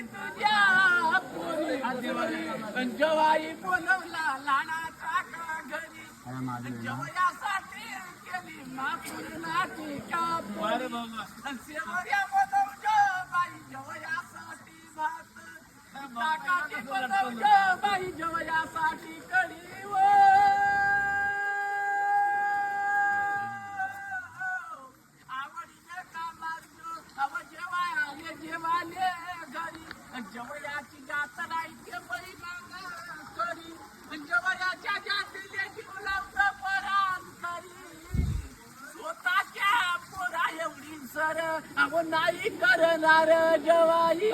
तुझ्या पोरी जवाई बोलवला लाडाच्या घरी जवयासाठी केली मापुरणाची कापुरी शेवया बोलवलं बाई जवयासाठी भात ताकाची बोलवलं बाई जवयासाठी कढी आवडीने कामाचं अव जेवाले जेवाले घरी जवयाची जात नाही ते बैलांना करी जवयाच्या जातीले जीव लावतं परान करी स्वतःच्या पोरा एवढी सर अव नाही करणार जवाई